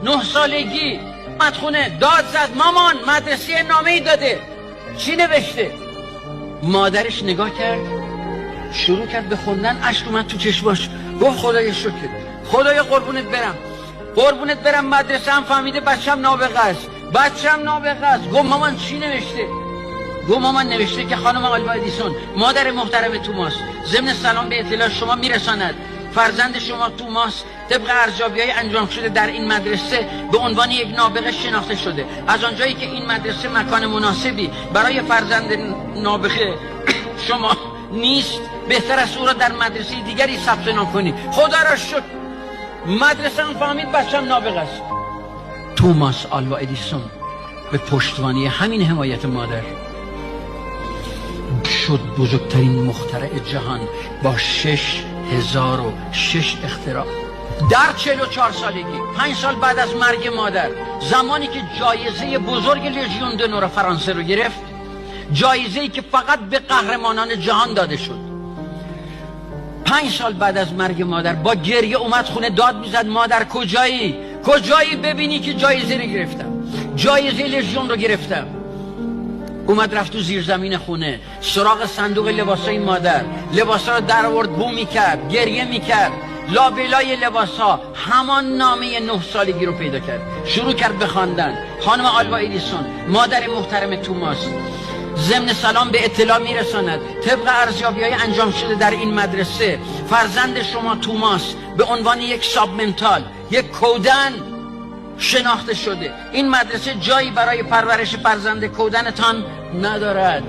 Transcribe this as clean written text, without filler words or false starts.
9 سالگی اومد خونه داد زد مامان مدرسه نامه‌ای داده. چی نوشته؟ مادرش نگاه کرد شروع کرد به خوندن، اشک اومد تو چشماش. گفت خدای شکر، خدایا قربونت برم مدرسه هم فهمیده بچم نابغه است. گفت مامان چی نوشته؟ گفت مامان نوشته که خانم آلوا ادیسون مادر محترم توماس ضمن سلام به اطلاع شما میرساند فرزند شما توماس طبق ارزیابی‌های انجام شده در این مدرسه به عنوان یک نابغه شناخته شده. از آنجایی که این مدرسه مکان مناسبی برای فرزند نابغه شما نیست، بهتر است او را در مدرسه دیگری ثبت نام کنی. خدا را شکر مدرسه هم فهمید بچم نابغه است. توماس آلوا ادیسون به پشتوانه همین حمایت مادر شد بزرگترین مخترع جهان با 6006 اختراع. در 44 سالگی 5 سال بعد از مرگ مادر، زمانی که جایزه بزرگ لژیون دونور فرانسه رو گرفت، جایزه‌ای که فقط به قهرمانان جهان داده شد، 5 سال بعد از مرگ مادر با گریه اومد خونه داد میزد مادر کجایی ببینی که جایزه رو گرفتم، جایزه لژیون رو گرفتم. اومد رفت تو زیر زمین خونه سراغ صندوق لباسای مادر، لباسا رو در آورد، بو میکرد، گریه میکرد، لابلای لباسا همان نامه 9 سالگی رو پیدا کرد، شروع کرد به خواندن. خانم آلوا ادیسون مادر محترم توماس ضمن سلام به اطلاع میرساند طبق ارزیابی‌های انجام شده در این مدرسه فرزند شما توماس به عنوان یک سابمنتال، یک کودن شناخته شده. این مدرسه جایی برای پرورش فرزند کودنتان ندارد.